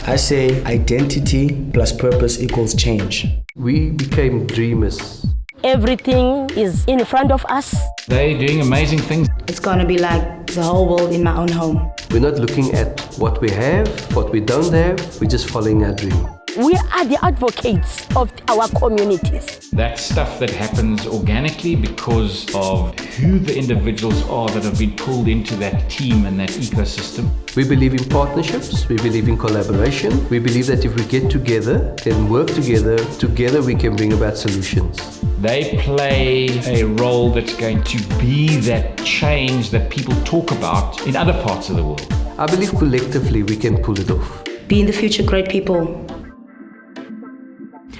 I say identity plus purpose equals change. We became dreamers. Everything is in front of us. They're doing amazing things. It's going to be like the whole world in my own home. We're not looking at what we have, what we don't have, we're just following our dream. We are the advocates of our communities. That's stuff that happens organically because of who the individuals are that have been pulled into that team and that ecosystem. We believe in partnerships, we believe in collaboration. We believe that if we get together, then work together, together we can bring about solutions. They play a role that's going to be that change that people talk about in other parts of the world. I believe collectively we can pull it off. Be in the future great people.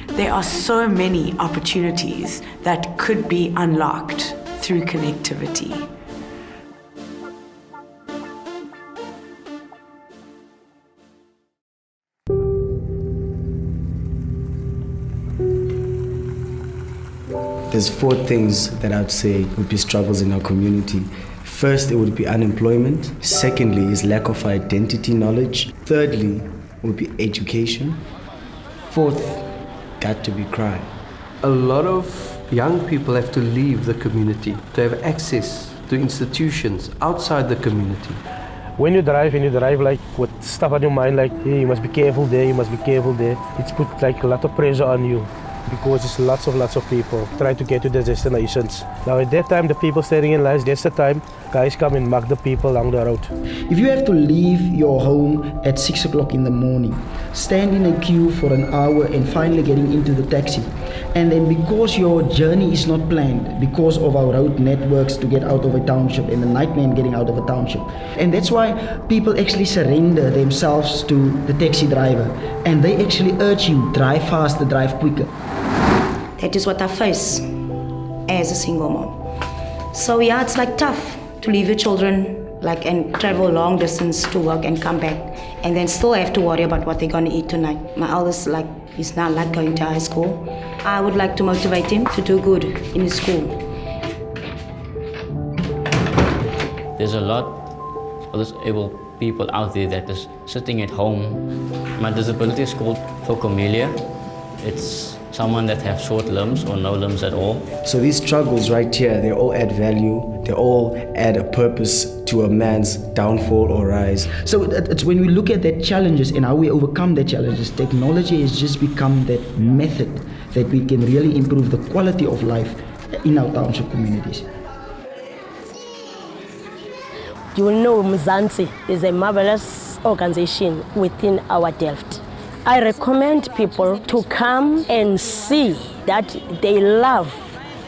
There are so many opportunities that could be unlocked through connectivity. There's 4 things that I'd say would be struggles in our community. First, it would be unemployment. Secondly, is lack of identity knowledge. Thirdly, would be education. Fourth, got to be crime. A lot of young people have to leave the community to have access to institutions outside the community. When you drive like with stuff on your mind, like, hey, you must be careful there, you must be careful there. It's put like a lot of pressure on you because it's lots of people trying to get to their destinations. Now at that time, the people standing in lines, that's the time guys come and mark the people along the road. If you have to leave your home at 6 o'clock in the morning, stand in a queue for an hour and finally getting into the taxi, and then because your journey is not planned, because of our road networks to get out of a township and the nightmare getting out of a township, and that's why people actually surrender themselves to the taxi driver, and they actually urge you, drive faster, drive quicker. That is what I face as a single mom. So yeah, it's like tough to leave your children and travel long distance to work and come back and then still have to worry about what they're going to eat tonight. My eldest is now going to high school. I would like to motivate him to do good in his school. There's a lot of disabled people out there that is sitting at home. My disability is called phocomelia. It's someone that have short limbs or no limbs at all. So these struggles right here, they all add value, they all add a purpose to a man's downfall or rise. So it's when we look at that challenges and how we overcome the challenges, technology has just become that method that we can really improve the quality of life in our township communities. You know, Mzansi is a marvelous organization within our Delft. I recommend people to come and see that they love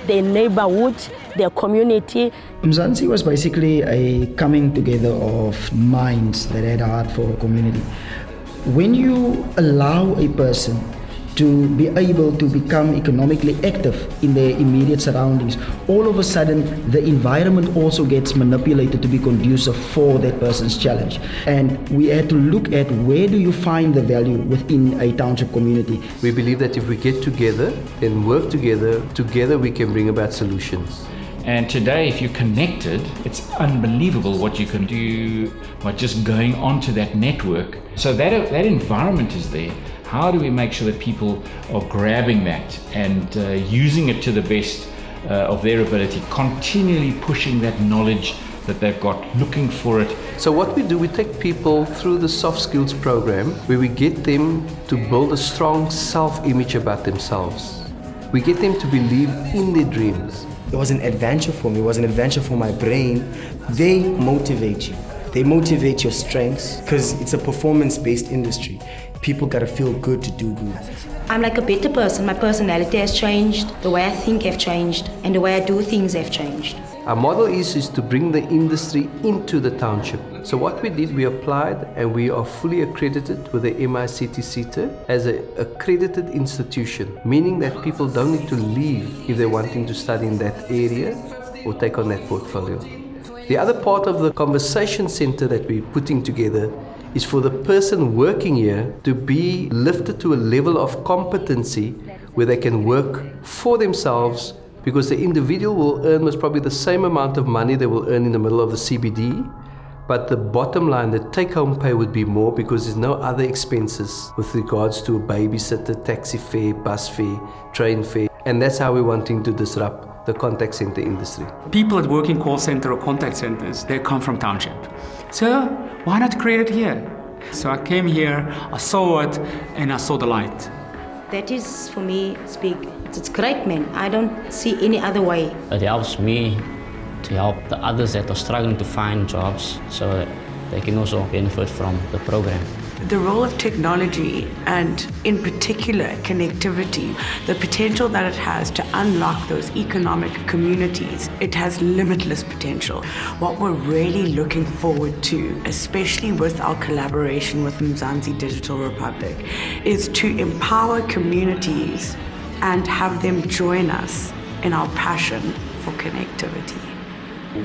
their neighborhood, their community. Mzansi was basically a coming together of minds that had a heart for a community. When you allow a person to be able to become economically active in their immediate surroundings, all of a sudden the environment also gets manipulated to be conducive for that person's challenge. And we had to look at where do you find the value within a township community. We believe that if we get together and work together, together we can bring about solutions. And today, if you're connected, it's unbelievable what you can do by just going onto that network. So that environment is there. How do we make sure that people are grabbing that and using it to the best of their ability, continually pushing that knowledge that they've got, looking for it? So what we do, we take people through the soft skills program where we get them to build a strong self-image about themselves. We get them to believe in their dreams. It was an adventure for me, it was an adventure for my brain. They motivate you. They motivate your strengths because it's a performance-based industry. People gotta feel good to do good. I'm like a better person. My personality has changed, the way I think have changed, and the way I do things have changed. Our model is to bring the industry into the township. So what we did, we applied and we are fully accredited with the MICT as an accredited institution, meaning that people don't need to leave if they're wanting to study in that area or take on that portfolio. The other part of the conversation center that we're putting together is for the person working here to be lifted to a level of competency where they can work for themselves, because the individual will earn most probably the same amount of money they will earn in the middle of the CBD, But the bottom line, the take-home pay would be more because there's no other expenses with regards to a babysitter, taxi fare, bus fare, train fare. And that's how we're wanting to disrupt the contact center industry. People that work in call center or contact centers, they come from township. So why not create it here? So I came here, I saw it, and I saw the light. That is, for me, it's great, man. I don't see any other way. It helps me to help the others that are struggling to find jobs so that they can also benefit from the program. The role of technology and in particular connectivity, the potential that it has to unlock those economic communities, it has limitless potential. What we're really looking forward to, especially with our collaboration with Mzansi Digital Republic, is to empower communities and have them join us in our passion for connectivity.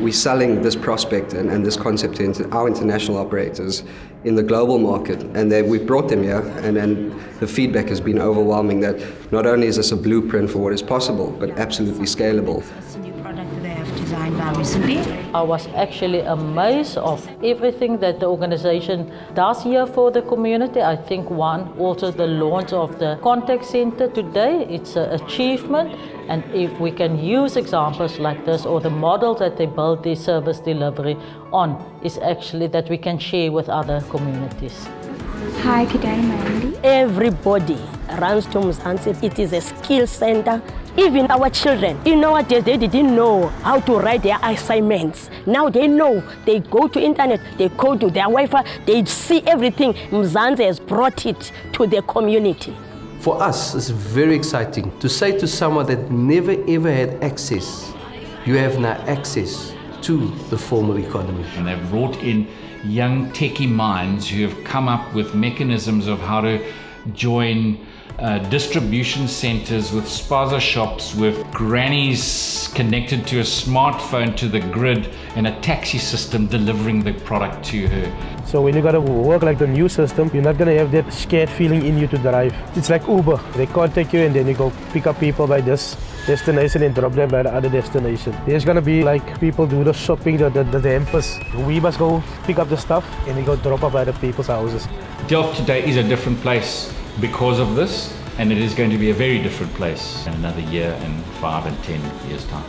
We're selling this prospect and this concept to our international operators in the global market, and we've brought them here, and the feedback has been overwhelming that not only is this a blueprint for what is possible, but absolutely scalable. It's a new product that they have designed recently. I was actually amazed of everything that the organization does here for the community. I think also the launch of the contact center today, it's an achievement. And if we can use examples like this or the model that they build their service delivery on, is actually that we can share with other communities. Hi, good day, Mandy. Everybody runs to Mzansi. It is a skill center. Even our children, nowadays they didn't know how to write their assignments. Now they know. They go to internet, they go to their Wi-Fi, they see everything. Mzansi has brought it to the community. For us, it's very exciting to say to someone that never ever had access, you have now access to the formal economy. And they've brought in young techie minds who have come up with mechanisms of how to join distribution centers with spaza shops, with grannies connected to a smartphone to the grid, and a taxi system delivering the product to her. So when you gotta work like the new system, you're not gonna have that scared feeling in you to drive. It's like Uber. They contact you and then you go pick up people by this destination and drop them by the other destination. There's gonna be like people do the shopping, the hampers. We must go pick up the stuff and we go drop up by the people's houses. Delft today is a different place because of this, and it is going to be a very different place in another year and 5 and 10 years' time.